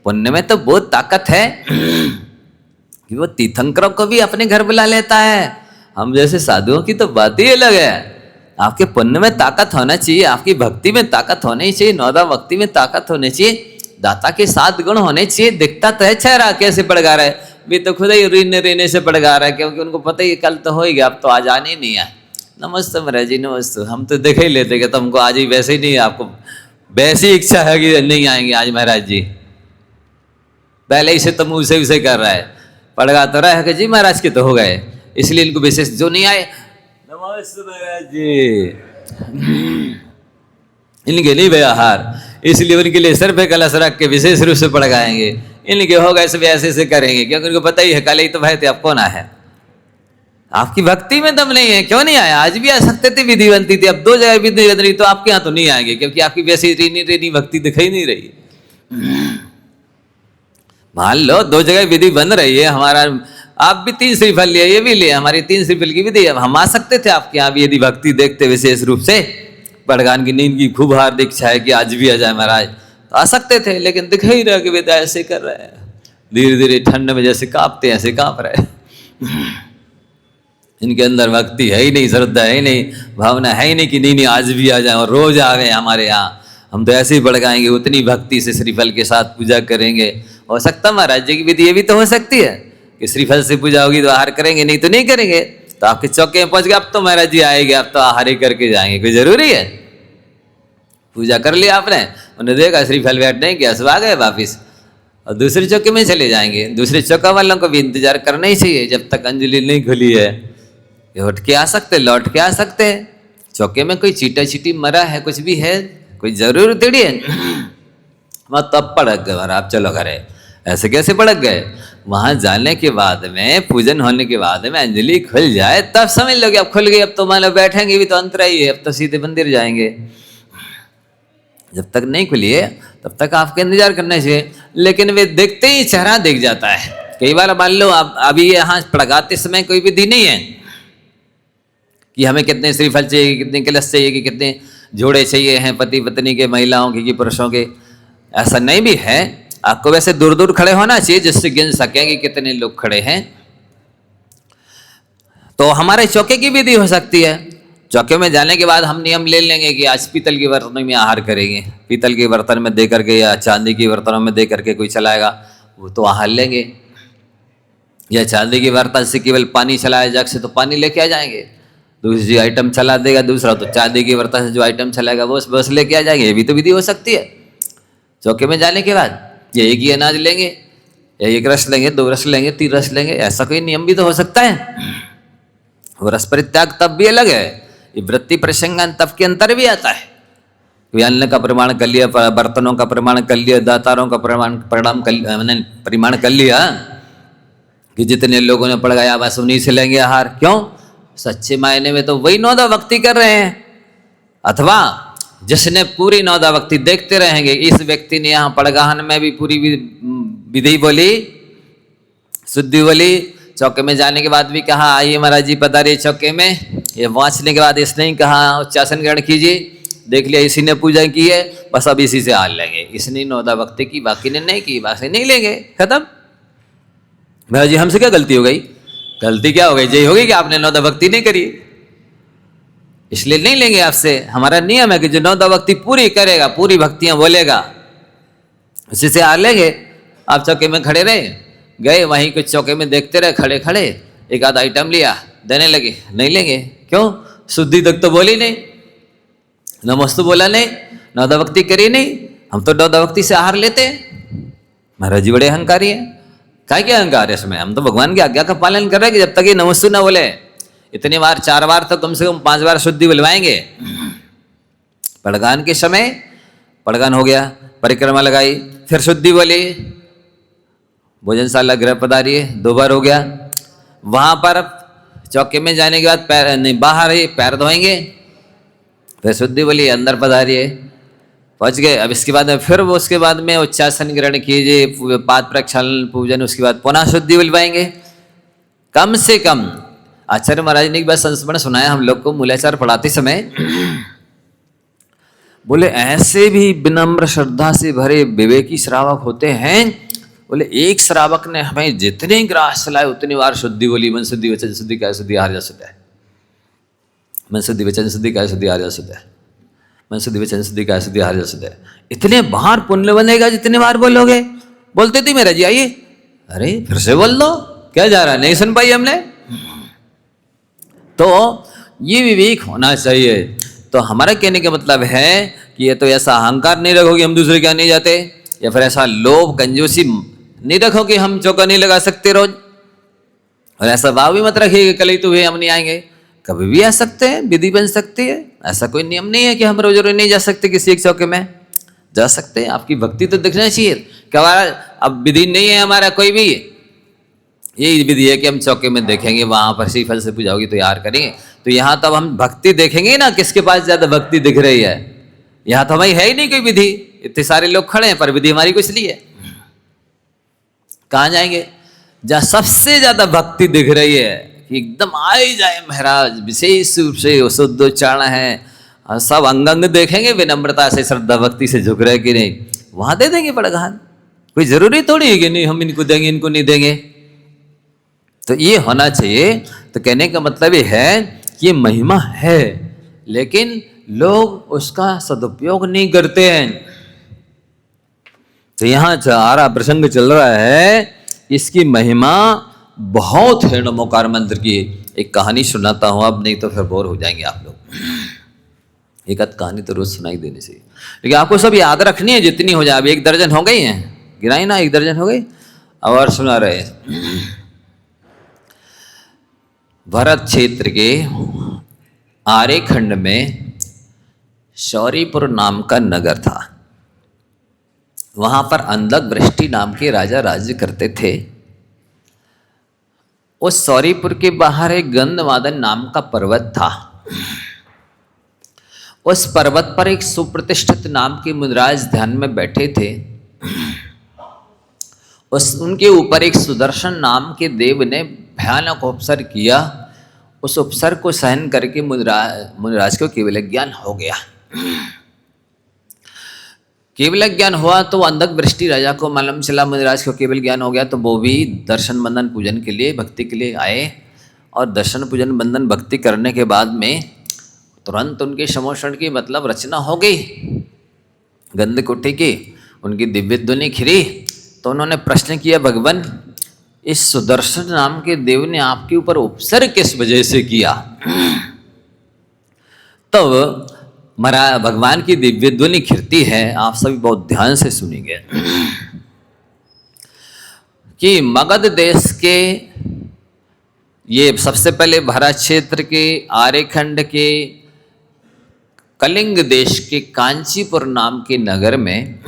पुण्य में तो बहुत ताकत है कि वो तीर्थंकरों को भी अपने घर बुला लेता है। हम जैसे साधुओं की तो बात ही अलग है। आपके पुण्य में ताकत होना चाहिए, आपकी भक्ति में ताकत होनी चाहिए, 9 भक्ति में ताकत होनी चाहिए, दाता के 7 गुण होने चाहिए। दिखता तो है चेहरा कैसे पड़गा रहा है, भी तो खुद ही रीने से पड़गा रहा है, क्योंकि उनको पता ही कल तो हो ही गया, अब तो आज आने ही नहीं आए। नमस्ते महाराज जी नमस्ते। हम तो देख ही लेते कि तुमको आज ही वैसे ही नहीं, आपको वैसी इच्छा है कि नहीं आएंगे आज महाराज जी, पहले ही से तो मुँह से उसे कर रहा है, पड़गा तो रहा है कि जी महाराज के तो हो गए, इसलिए इनको विशेष जो नहीं आए नमस्ते महाराज जी, इनके नहीं व्यवहार, इसलिए उनके लिए सर पे कलश रख के विशेष रूप से पड़गाएंगे। इनके हो गए सब ऐसे से करेंगे, क्योंकि उनको पता ही है कल ही तो भाई थे, अब कौन आया है? आपकी भक्ति में दम नहीं है, क्यों नहीं आया? आज भी आ सकते थे, विधि बनती थी, अब 2 जगह विधि बन रही तो आपके यहाँ तो नहीं आएंगे, क्योंकि आपकी वैसी रेनी भक्ति दिखाई नहीं रही। मान लो 2 जगह विधि बन रही है, हमारा आप भी 3 श्रीफल लिए, ये भी लिए, हमारी 3 श्रीफल की विधि। अब हम आ सकते थे आपके यहाँ भी यदि भक्ति देखते विशेष रूप से, पड़गान की नींद की खूब हार्दिक इच्छा है कि आज भी आ जाए महाराज, तो आ सकते थे, लेकिन दिख ही रहा कि विदा ऐसे कर रहे हैं, धीरे धीरे ठंड में जैसे कांपते हैं ऐसे कांप रहे। इनके अंदर भक्ति है ही नहीं, श्रद्धा है ही नहीं, भावना है ही नहीं कि नहीं आज भी आ जाए और रोज आवे हमारे यहाँ, हम तो ऐसे ही भड़काएंगे, उतनी भक्ति से श्रीफल के साथ पूजा करेंगे। हो सकता महाराज जी की विधि ये भी तो हो सकती है कि श्रीफल से पूजा होगी तो आहार करेंगे, नहीं तो नहीं करेंगे। तो आपके चौके में पहुंच गए, अब तो महाराज जी आएंगे, अब तो आहार ही करके जाएंगे, कोई जरूरी है? पूजा कर लिया आपने, उन्हें देखा श्रीफल बैठ नहीं गया, सब आ गए वापिस, और दूसरे चौके में चले जाएंगे। दूसरे चौका वालों को भी इंतजार करना ही चाहिए, जब तक अंजलि नहीं खुली है उठ के आ सकते, लौट के आ सकते हैं। चौके में कोई चीटा चीटी मरा है, कुछ भी है, कोई जरूर थोड़ी है। वह तब पड़क गए, आप चलो घरे, ऐसे कैसे पड़क गए? वहां जाने के बाद में, पूजन होने के बाद में अंजलि खुल जाए तब समझ लो कि अब खुल गई, अब तो मान लो बैठेंगे भी तो अंतरा ही है, अब तो सीधे मंदिर जाएंगे। जब तक नहीं खुली है तब तक आपका इंतजार करना चाहिए। लेकिन वे देखते ही चेहरा दिख जाता है। कई बार मान लो आप अभी यहाँ पड़गाते समय कोई विधि नहीं है कि हमें कितने श्रीफल चाहिए, कितने कलश चाहिए, कि कितने जोड़े चाहिए हैं पति पत्नी के, महिलाओं के, कि पुरुषों के, ऐसा नहीं भी है। आपको वैसे दूर दूर खड़े होना चाहिए जिससे गिन सकें कि कितने लोग खड़े हैं। तो हमारे चौके की विधि हो सकती है। चौके में जाने के बाद हम नियम ले लेंगे कि आज पीतल के बर्तनों में आहार करेंगे, पीतल के बर्तन में दे करके या चांदी के बर्तनों में दे करके कोई चलाएगा वो तो आहार लेंगे, या चांदी के बर्तन से केवल पानी चलाए जग से तो पानी लेके आ जाएंगे। दूसरी आइटम चला देगा, दूसरा तो चांदी के बर्तन से जो आइटम चलाएगा वो बस लेके आ जाएंगे। ये भी तो विधि हो सकती है। चौके में जाने के बाद ये एक ही अनाज लेंगे, या एक रस लेंगे, 2 रस लेंगे, 3 रस लेंगे, ऐसा कोई नियम भी तो हो सकता है। वो रस परित्याग तब भी अलग है, ये वृत्ति प्रसंगान तब के अंतर भी आता है। कोई अन्न का प्रमाण कर लिया, बर्तनों का प्रमाण कर लिया, दातारों का परिमाण कर लिया कि जितने लोगों ने पड़ गया बस उन्हीं से लेंगे आहार। क्यों? सच्चे मायने में तो वही नौदा भक्ति कर रहे हैं। अथवा जिसने पूरी नौदा भक्ति देखते रहेंगे, इस व्यक्ति ने यहाँ पड़गाहन में भी पूरी विधि बोली, शुद्धि बोली, चौके में जाने के बाद भी कहा आइए महाराज जी पधारिए चौके में। ये वाँचने के बाद इसने ही कहा उच्चासन ग्रहण कीजिए, देख लिया इसी ने पूजा की है, बस अब इसी से हाल लेंगे। इसने नौदा भक्ति की, बाकी ने नहीं की, बाकी नहीं लेंगे, खत्म। महाराज जी हमसे क्या गलती हो गई? गलती क्या हो गई? यही होगी कि आपने नौदा भक्ति नहीं करी, इसलिए नहीं लेंगे आपसे। हमारा नियम है कि जो नौदा भक्ति पूरी करेगा, पूरी भक्तियां बोलेगा, उसी से हाल लेंगे। आप चौके में खड़े रहे, गए वहीं कुछ चौके में देखते रहे खड़े खड़े, एक आध आइटम लिया, देने लगे, नहीं लेंगे। क्यों? शुद्धि तक तो बोली नहीं, नमस्तु बोला नहीं, नौदा भक्ति करी नहीं। हम तो नौदा भक्ति से आहार लेते हैं। महाराज जी बड़े अहंकारी हैं। क्या क्या अहंकार है इसमें? हम तो भगवान की आज्ञा का पालन कर रहे हैं कि जब तक ये नमस्तु ना बोले, इतनी बार 4 बार तो कम से कम 5 बार शुद्धि बुलवाएंगे। पड़गान के समय पड़गान हो गया, परिक्रमा लगाई, फिर शुद्धि बोली, भोजनशाला गृह पधारिए, 2 बार हो गया। वहां पर चौके में जाने के बाद पैर नहीं, बाहर ही पैर धोएंगे, फिर शुद्धि बोली, अंदर पधारिए, पहुंच गए। अब इसके बाद फिर वो उसके बाद में उच्चासन ग्रहण कीजिए, पाद प्रक्षालन पूजन, उसके बाद पुनः शुद्धि बुलवाएंगे। कम से कम आचार्य महाराज ने एक बार संस्मरण सुनाया हम लोग को मूलाचार पढ़ाते समय, बोले ऐसे भी विनम्र श्रद्धा से भरे विवेकी श्रावक होते हैं। बोले एक श्रावक ने हमें जितने ग्रास चलाए उतनी बार शुद्धि बोली, मन शुद्धि वचन शुद्धि काय शुद्धि आर्य शुद्ध है, मन शुद्धि वचन शुद्धि काय शुद्धि आर्य शुद्ध है, मन शुद्धि वचन शुद्धि काय शुद्धि आर्य शुद्ध है। इतने बार पुण्य बनेगा जितने बार बोलोगे। बोलते थे मेरा जी आइए, अरे फिर से बोल दो, क्या जा रहा है, नहीं सुन पाई हमने। तो ये विवेक होना चाहिए। तो हमारा कहने का मतलब है कि ये तो ऐसा अहंकार नहीं रखो कि हम दूसरे क्या नहीं जाते, या फिर ऐसा लोभ कंजूसी नहीं रखो कि हम चौका नहीं लगा सकते रोज, और ऐसा भाव भी मत रखिए कि कल ही तो हम नहीं आएंगे। कभी भी आ सकते हैं, विधि बन सकती है, ऐसा कोई नियम नहीं है कि हम रोज रोज नहीं जा सकते, किसी एक चौके में जा सकते हैं। आपकी भक्ति तो दिखना चाहिए। क्या अब विधि नहीं है हमारा कोई भी, यही विधि है कि हम चौके में देखेंगे, वहां पर श्रीफल से पूजा होगी तो यार करेंगे। तो यहाँ तब हम भक्ति देखेंगे ना, किसके पास ज्यादा भक्ति दिख रही है। यहाँ तो हमारी है ही नहीं कोई विधि, इतने सारे लोग खड़े हैं पर विधि हमारी कुछ नहीं है। कहाँ जाएंगे? जहाँ सबसे ज्यादा भक्ति दिख रही है कि एकदम आ ही जाए महाराज, विशेष रूप से शुद्ध उच्चारण है, सब अंग अंग देखेंगे, विनम्रता से श्रद्धा भक्ति से झुक रहे कि नहीं, वहां दे देंगे पड़गान। कोई जरूरी थोड़ी है कि नहीं हम इनको देंगे इनको नहीं देंगे। तो ये होना चाहिए। तो कहने का मतलब ये है कि ये महिमा है, लेकिन लोग उसका सदुपयोग नहीं करते हैं। तो यहाँ सारा प्रसंग चल रहा है, इसकी महिमा बहुत है। नमोकार मंत्र की एक कहानी सुनाता हूँ अब, नहीं तो फिर बोर हो जाएंगे आप लोग। एक आध कहानी तो रोज सुनाई देने से, लेकिन आपको सब याद रखनी है जितनी हो जाए। अब 1 दर्जन हो गई हैं, गिराई ना, 1 दर्जन हो गई। और सुना रहे, भरत क्षेत्र के आर्यखंड में शौरीपुर नाम का नगर था। वहां पर अंधक वृष्टि नाम के राजा राज्य करते थे। उस शौरीपुर के बाहर एक गंधमादन नाम का पर्वत था। उस पर्वत पर एक सुप्रतिष्ठित नाम के मुनिराज ध्यान में बैठे थे। उनके ऊपर एक सुदर्शन नाम के देव ने भयानक उपसर किया। उस उपसर को सहन करके मुनिराज को केवल ज्ञान हो गया। केवल ज्ञान हुआ तो अंधक वृष्टि राजा को मालूम चला, मुनिराज को केवल ज्ञान हो गया। तो वो भी दर्शन बंदन पूजन के लिए, भक्ति के लिए आए। और दर्शन पूजन बंदन भक्ति करने के बाद में तुरंत उनके समोषण की मतलब रचना हो गई, गंध कुटी की, उनकी दिव्य ध्वनि खिरी। तो उन्होंने प्रश्न किया, भगवान इस सुदर्शन नाम के देव ने आपके ऊपर उपसर किस वजह से किया? तब महाराज भगवान की दिव्य ध्वनि खिरती है, आप सभी बहुत ध्यान से सुनिए कि मगध देश के, ये सबसे पहले भारत क्षेत्र के, आर्यखंड के, कलिंग देश के कांचीपुर नाम के नगर में,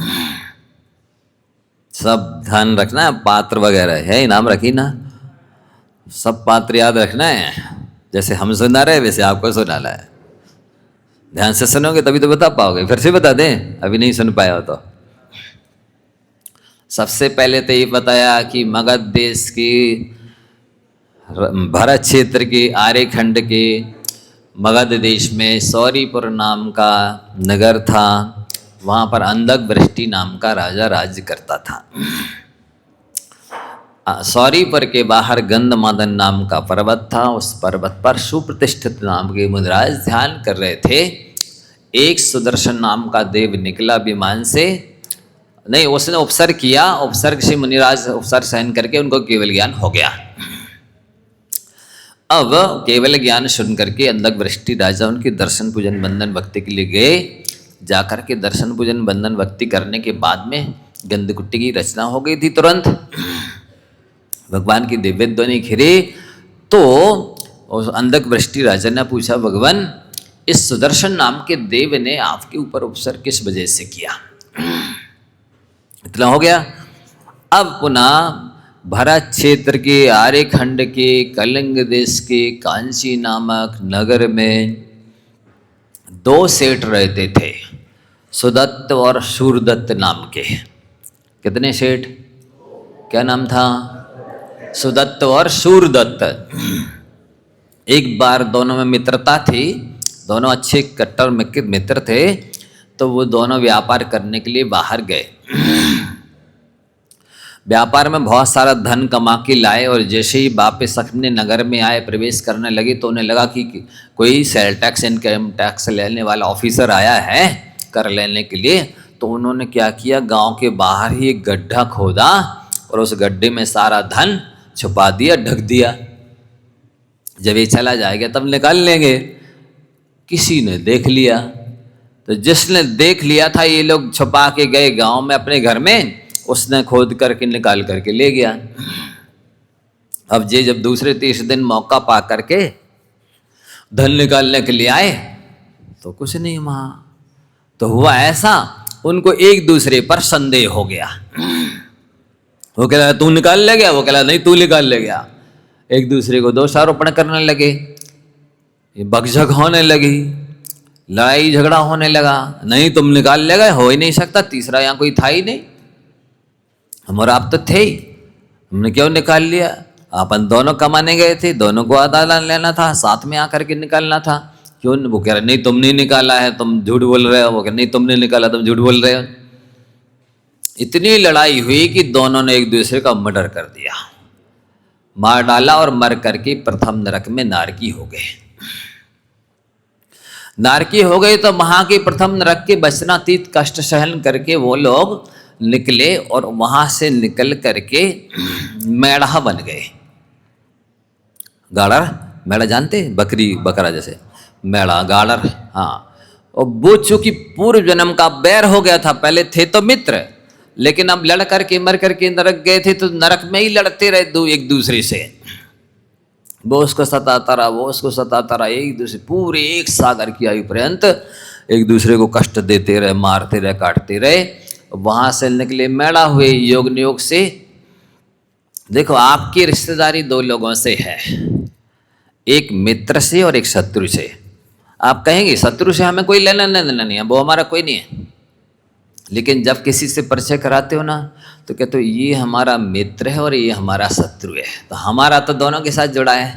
सब ध्यान रखना है, पात्र वगैरह है, नाम रखी ना, सब पात्र याद रखना है, जैसे हम सुना रहे वैसे आपको सुनाना है। ध्यान से सुनोगे तभी तो बता पाओगे, फिर से बता दें अभी नहीं सुन पाया हो तो। सबसे पहले तो ये बताया कि मगध देश की, भारत क्षेत्र के, आर्यखंड के मगध देश में सौरीपुर नाम का नगर था। वहाँ पर अंधक वृष्टि नाम का राजा राज्य करता था। सौरीपुर के बाहर गंधमादन नाम का पर्वत था। उस पर्वत पर सुप्रतिष्ठित नाम के मुनिराज ध्यान कर रहे थे। एक सुदर्शन नाम का देव निकला विमान से, नहीं उसने उपसर्ग किया, उपसर्ग से मुनिराज उपसर्ग सहन करके उनको केवल ज्ञान हो गया। अब केवल ज्ञान सुन करके अंधक वृष्टि राजा उनके दर्शन पूजन बंधन भक्ति के लिए गए। जाकर के दर्शन पूजन बंधन भक्ति करने के बाद में गंधकुट्टी की रचना हो गई थी। तुरंत भगवान की दिव्य ध्वनि घिरी तो उस अंधक वृष्टि राजा ने पूछा, भगवान इस सुदर्शन नाम के देव ने आपके ऊपर उपसर्ग किस वजह से किया? इतना हो गया। अब पुनः भारत क्षेत्र के, आर्यखंड के, कलिंग देश के कांची नामक नगर में दो सेठ रहते थे, सुदत्त और शूरदत्त नाम के। कितने सेठ? क्या नाम था? सुदत्त और शूरदत्त। एक बार दोनों में मित्रता थी, दोनों अच्छे कट्टर मित्र थे, तो वो दोनों व्यापार करने के लिए बाहर गए। व्यापार में बहुत सारा धन कमा के लाए और जैसे ही वापस अपने नगर में आए, प्रवेश करने लगे, तो उन्हें लगा कि कोई सेल टैक्स, इनकम टैक्स लेने वाला ऑफिसर आया है कर लेने के लिए। तो उन्होंने क्या किया, गांव के बाहर ही एक गड्ढा खोदा और उस गड्ढे में सारा धन छुपा दिया, ढक दिया। जब ये चला जाएगा तब निकाल लेंगे। किसी ने देख लिया, तो जिसने देख लिया था ये लोग छुपा के गए गांव में अपने घर में, उसने खोद करके निकाल करके ले गया। अब ये जब दूसरे तीसरे दिन मौका पा करके धन निकालने के लिए आए तो कुछ नहीं वहां। तो हुआ ऐसा, उनको एक दूसरे पर संदेह हो गया। वो कह रहा तू निकाल ले गया, वो कह रहा नहीं तू निकाल ले गया। एक दूसरे को दोषारोपण करने लगे, बकझक होने लगी, लड़ाई झगड़ा होने लगा। नहीं तुम निकाल ले गए, हो ही नहीं सकता, तीसरा यहाँ कोई था ही नहीं, हम और आप तो थे ही, हमने क्यों निकाल लिया? अपन दोनों कमाने गए थे, दोनों को आधा लेना था, साथ में आकर के निकालना था। क्यों? वो कह रहे नहीं तुमने निकाला है, तुम झूठ बोल रहे हो। वो कह नहीं तुमने निकाला, तुम झूठ बोल रहे हो। इतनी लड़ाई हुई कि दोनों ने एक दूसरे का मर्डर कर दिया, मार डाला और मर करके प्रथम नरक में नारकी हो गए। नारकी हो गए तो वहां के प्रथम नरक के वचनातीत कष्ट सहन करके वो लोग निकले और वहां से निकल करके मेढ़ा बन गए। गाड़र, मेढ़ा जानते? बकरी बकरा जैसे मेढ़ा, गाड़र। हाँ, और वो चूंकि पूर्व जन्म का बैर हो गया था, पहले थे तो मित्र, लेकिन अब लड़ करके मर करके नरक गए थे, तो नरक में ही लड़ते रहे एक दूसरे से। वो उसको सताता रहा, वो उसको सताता रहा, एक दूसरे पूरे एक सागर की आयु पर्यंत एक दूसरे को कष्ट देते रहे, मारते रहे, काटते रहे। वहां से निकले मेढ़ा हुए योग नियोग से। देखो आपकी रिश्तेदारी दो लोगों से है, एक मित्र से और एक शत्रु से। आप कहेंगे शत्रु से हमें कोई लेना देना नहीं है, वो हमारा कोई नहीं है। लेकिन जब किसी से परिचय कराते हो ना, तो कहते हो ये हमारा मित्र है और ये हमारा शत्रु है। तो हमारा तो दोनों के साथ जुड़ा है,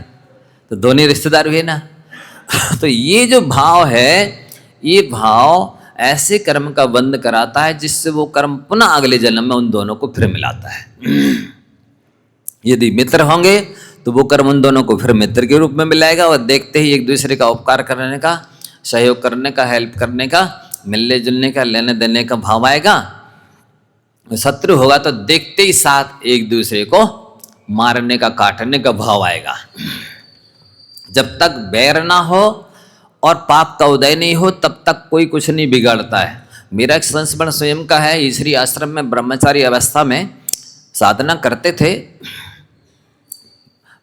तो दोनों रिश्तेदार हुए ना। तो ये जो भाव है, ये भाव ऐसे कर्म का बंध कराता है जिससे वो कर्म पुनः अगले जन्म में उन दोनों को फिर मिलाता है। यदि मित्र होंगे तो वो कर्म उन दोनों को फिर मित्र के रूप में मिलाएगा, और देखते ही एक दूसरे का उपकार करने का, सहयोग करने का, हेल्प करने का, मिलने जुलने का, लेने देने का भाव आएगा। शत्रु होगा तो देखते ही साथ एक दूसरे को मारने का, काटने का भाव आएगा। जब तक बैर ना हो और पाप का उदय नहीं हो तब तक कोई कुछ नहीं बिगाड़ता है। मेरा एक संस्मरण स्वयं का है। ईश्वरी आश्रम में ब्रह्मचारी अवस्था में साधना करते थे।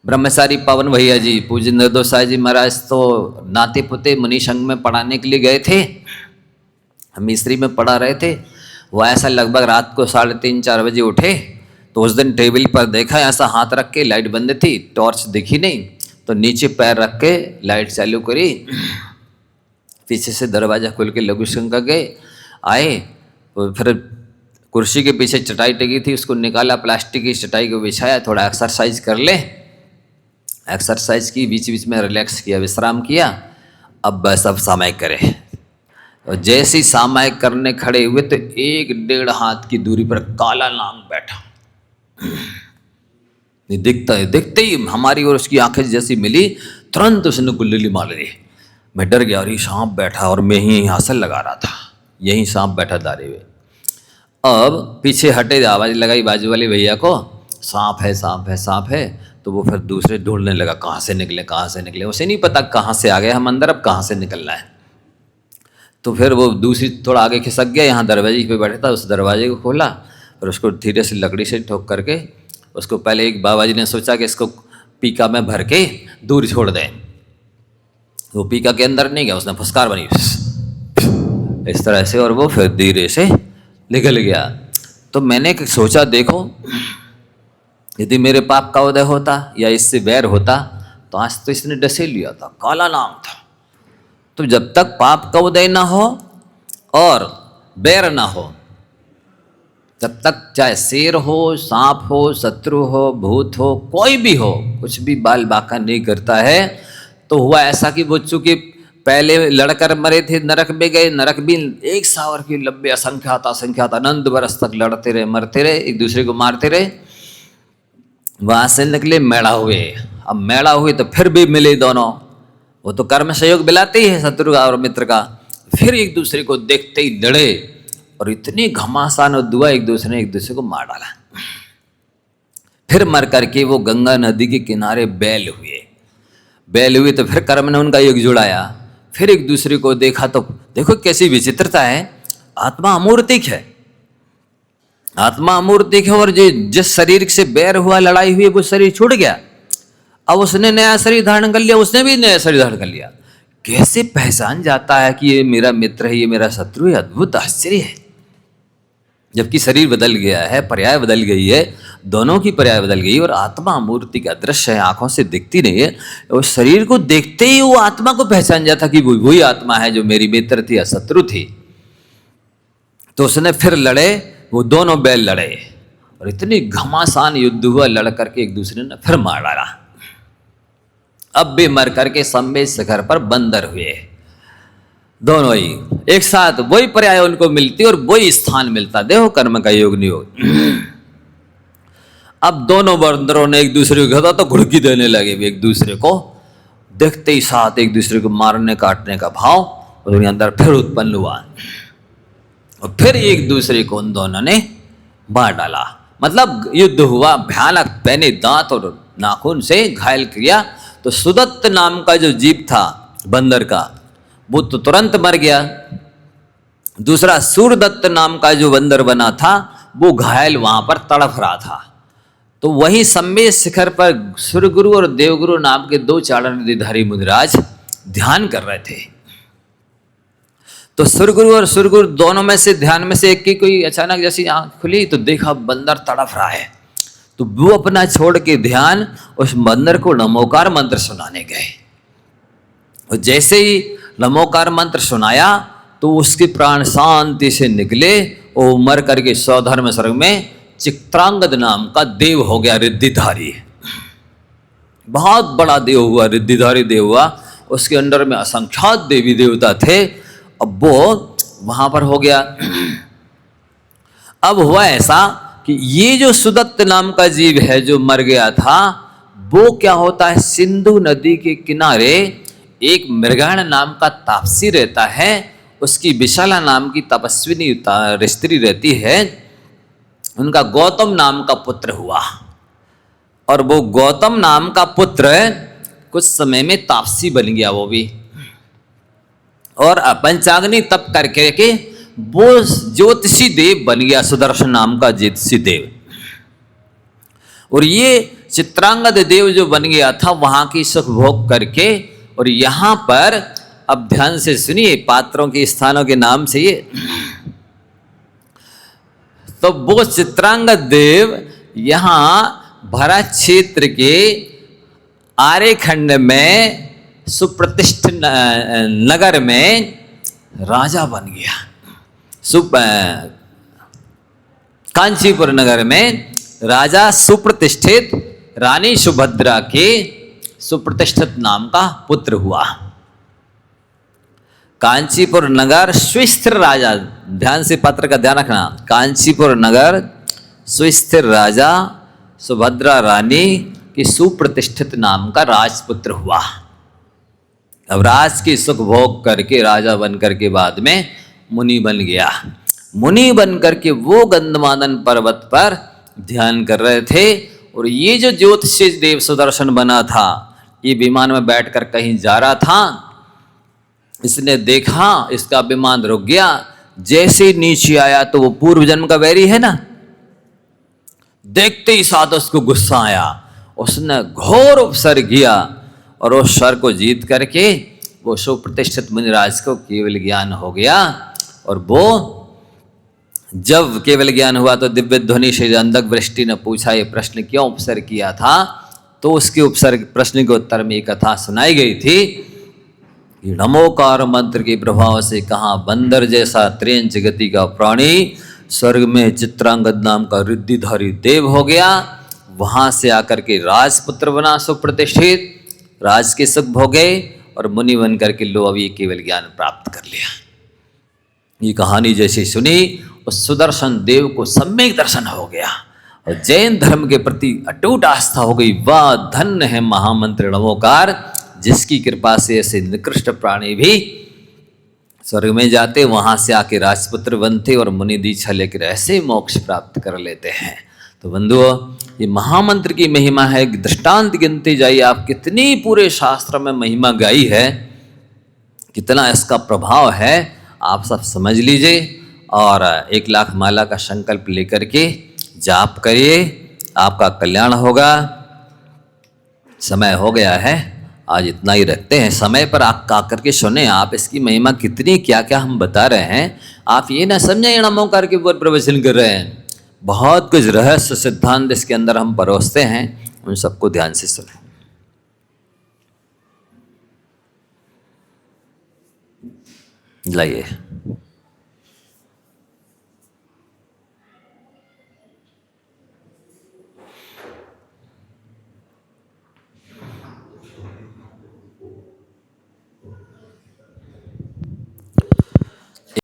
ब्रह्मचारी पवन भैया जी, पूज्य निर्दोष साई जी महाराज तो नाते पुते मुनि संघ में पढ़ाने के लिए गए थे। हम मिस्त्री में पढ़ा रहे थे। वो ऐसा लगभग रात को 3:30-4 बजे उठे तो उस दिन टेबल पर देखा ऐसा हाथ रख के, लाइट बंद थी, टॉर्च दिखी नहीं, तो नीचे पैर रख के लाइट चालू करी, पीछे से दरवाजा खोल के लघु शंकर गए, आए तो फिर कुर्सी के पीछे चटाई टेकी थी, उसको निकाला, प्लास्टिक की चटाई को बिछाया, थोड़ा एक्सरसाइज कर ले। एक्सरसाइज की, बीच बीच में रिलैक्स किया, विश्राम किया। अब बस अब सामायिक करे। और जैसे ही सामायिक करने खड़े हुए तो 1-1.5 हाथ की दूरी पर काला नाग बैठा। दिखता है, दिखते ही हमारी और उसकी आंखें जैसी मिली, तुरंत उसने गुल्ली मार ली। मैं डर गया, और सांप बैठा, और मैं ही आसन लगा रहा था, यही सांप बैठा दारे हुए। अब पीछे हटे, आवाज लगाई बाजू वाले भैया को, सांप है, सांप है, सांप है। तो वो फिर दूसरे ढूंढने लगा, कहाँ से निकले, कहाँ से निकले। उसे नहीं पता कहाँ से आ गए हम अंदर, अब कहाँ से निकलना है। तो फिर वो दूसरी थोड़ा आगे खिसक गया, यहाँ दरवाजे पे बैठा था, उस दरवाजे को खोला, और उसको धीरे से लकड़ी से ठोक करके उसको, पहले एक बाबा जी ने सोचा कि इसको पीका में भर के दूर छोड़ दें। वो पीका के अंदर नहीं गया, उसने फुसकार बनी इस तरह से, और वो फिर धीरे से निकल गया। तो मैंने सोचा, देखो यदि मेरे पाप का उदय होता या इससे बैर होता तो आज तो इसने डसे लिया था, काला नाम था। तो जब तक पाप का उदय ना हो और बैर ना हो, तब तक चाहे शेर हो, सांप हो, शत्रु हो, भूत हो, कोई भी हो, कुछ भी बाल बाका नहीं करता है। तो हुआ ऐसा कि वो चूंकि पहले लड़कर मरे थे, नरक में गए, नरक भी एक सावर की लंबे असंख्यात अनंत बरस तक लड़ते रहे, मरते रहे, एक दूसरे को मारते रहे। वहां से निकले, मैड़ा हुए। अब मैड़ा हुए तो फिर भी मिले दोनों, वो तो कर्म सहयोग मिलाते ही है शत्रु का और मित्र का। फिर एक दूसरे को देखते ही लड़े, और इतनी घमासान और दुआ, एक दूसरे ने एक दूसरे को मार डाला। फिर मर करके वो गंगा नदी के किनारे बैल हुए तो फिर कर्म ने उनका योग जुड़ाया। फिर एक दूसरे को देखा तो देखो कैसी विचित्रता है। आत्मा अमूर्तिक है, आत्मा अमूर्तिक है, और जिस शरीर से बैर हुआ, लड़ाई हुई, वो शरीर छूट गया। अब उसने नया शरीर धारण कर लिया, उसने भी नया शरीर धारण कर लिया। कैसे पहचान जाता है कि ये मेरा मित्र है, ये मेरा शत्रु है? अद्भुत आश्चर्य है। जबकि शरीर बदल गया है, पर्याय बदल गई है, दोनों की पर्याय बदल गई, और आत्मा मूर्ति का दृश्य है, आंखों से दिखती नहीं है। उस शरीर को देखते ही वो आत्मा को पहचान जाता कि वही आत्मा है जो मेरी मित्र थी या शत्रु थी। तो उसने फिर लड़े, वो दोनों बैल लड़े, और इतनी घमासान युद्ध हुआ, लड़ करके एक दूसरे ने फिर मार डाला। अब भी मर करके संवेद शिखर पर बंदर हुए, दोनों ही एक साथ, वही पर्याय उनको मिलती और वही स्थान मिलता। देखो कर्म का योग नहीं हो। अब दोनों बंदरों ने एक दूसरे को घेरा तो घुड़की देने लगे, एक दूसरे को देखते ही साथ एक दूसरे को मारने काटने का भाव उनके अंदर फिर उत्पन्न हुआ, और फिर एक दूसरे को उन दोनों ने मार डाला। मतलब युद्ध हुआ भयानक, पहने दांत और नाखून से घायल किया। तो सुदत्त नाम का जो जीव था बंदर का, वो तो तुरंत मर गया। दूसरा सूरदत्त नाम का जो बंदर बना था, वो घायल वहां पर तड़फ रहा था। तो वही संवेद शिखर पर सुरगुरु और देवगुरु नाम के 2 चारण मुनिराज ध्यान कर रहे थे। तो सुरगुरु और सुरगुरु दोनों में से ध्यान में से एक की कोई अचानक जैसी आंख खुली तो देखा बंदर तड़फ रहा है। तो वो अपना छोड़ के ध्यान उस बंदर को नमोकार मंत्र सुनाने गए, और जैसे ही नमोकार मंत्र सुनाया तो उसके प्राण शांति से निकले, और मर करके सौधर्म स्वर्ग में चित्रांगद नाम का देव हो गया, रिद्धिधारी। बहुत बड़ा देव हुआ, रिद्धिधारी देव हुआ। उसके अंडर में असंख्यात देवी देवता थे। अब वो वहां पर हो गया। अब हुआ ऐसा कि ये जो सुदत्त नाम का जीव है जो मर गया था, वो क्या होता है, सिंधु नदी के किनारे एक मृगाण नाम का तापसी रहता है। उसकी विशाला नाम की तपस्विनी स्त्री रहती है। उनका गौतम नाम का पुत्र हुआ, और वो गौतम नाम का पुत्र कुछ समय में तापसी बन गया वो भी। और पंचाग्नि तप करके के वो ज्योतिषी देव बन गया, सुदर्शन नाम का ज्योतिषी देव। और ये चित्रांगद देव जो बन गया था वहां की सुख भोग करके, और यहां पर अब ध्यान से सुनिए पात्रों के स्थानों के नाम से ये, तो वो चित्रांगद देव यहां भरत क्षेत्र के आर्यखंड में सुप्रतिष्ठित नगर में राजा बन गया। कांचीपुर नगर में राजा सुप्रतिष्ठित रानी सुभद्रा के सुप्रतिष्ठित नाम का पुत्र हुआ। कांचीपुर नगर सुस्थिर राजा, ध्यान से पत्र का ध्यान रखना, कांचीपुर नगर सुस्थिर राजा सुभद्रा रानी की सुप्रतिष्ठित नाम का राजपुत्र हुआ। अब राज की सुख भोग करके राजा बन करके बाद में मुनि बन गया। मुनि बन करके वो गंधमादन पर्वत पर ध्यान कर रहे थे, और ये जो ज्योतिषी देव सुदर्शन बना था ये विमान में बैठकर कहीं जा रहा था। इसने देखा इसका विमान रुक गया, जैसे ही नीचे आया तो वो पूर्व जन्म का वैरी है ना, देखते ही साथ उसको गुस्सा आया, उसने घोर उपसर्ग किया और उस स्वर को जीत करके वो सुप्रतिष्ठित मुनिराज को केवल ज्ञान हो गया। और वो जब केवल ज्ञान हुआ तो दिव्य ध्वनि से अंधक वृष्टि ने पूछा ये प्रश्न क्यों उपसर्ग किया था, तो उसके उपसर्ग प्रश्न के उत्तर में एक कथा सुनाई गई थी कि नमोकार मंत्र के प्रभाव से कहा बंदर जैसा त्रियंच गति का प्राणी स्वर्ग में चित्रांगद नाम का रिद्धिधारी देव हो गया, वहां से आकर के राजपुत्र बना सुप्रतिष्ठित, राज के सुख भोगे और मुनि बन करके लो अभी केवल ज्ञान प्राप्त कर लिया। ये कहानी जैसे सुनी उस सुदर्शन देव को सम्यक दर्शन हो गया और जैन धर्म के प्रति अटूट आस्था हो गई। वाह धन्य है महामंत्र नमोकार, जिसकी कृपा से ऐसे निकृष्ट प्राणी भी स्वर्ग में जाते, वहां से आके राजपुत्र बनते और मुनि दीक्षा लेकर ऐसे मोक्ष प्राप्त कर लेते हैं। तो बंधुओं ये महामंत्र की महिमा है, दृष्टांत गिनते जाइए आप, कितनी पूरे शास्त्र में महिमा गाई है, कितना इसका प्रभाव है आप सब समझ लीजिए। और 1 लाख माला का संकल्प लेकर के जाप करिए, आपका कल्याण होगा। समय हो गया है, आज इतना ही रखते हैं। समय पर आप आकर के सुने, आप इसकी महिमा कितनी क्या क्या हम बता रहे हैं, आप ये ना समझे नमो करके प्रवचन कर रहे हैं। बहुत कुछ रहस्य सिद्धांत इसके अंदर हम परोसते हैं, उन सबको ध्यान से सुने। लाइए।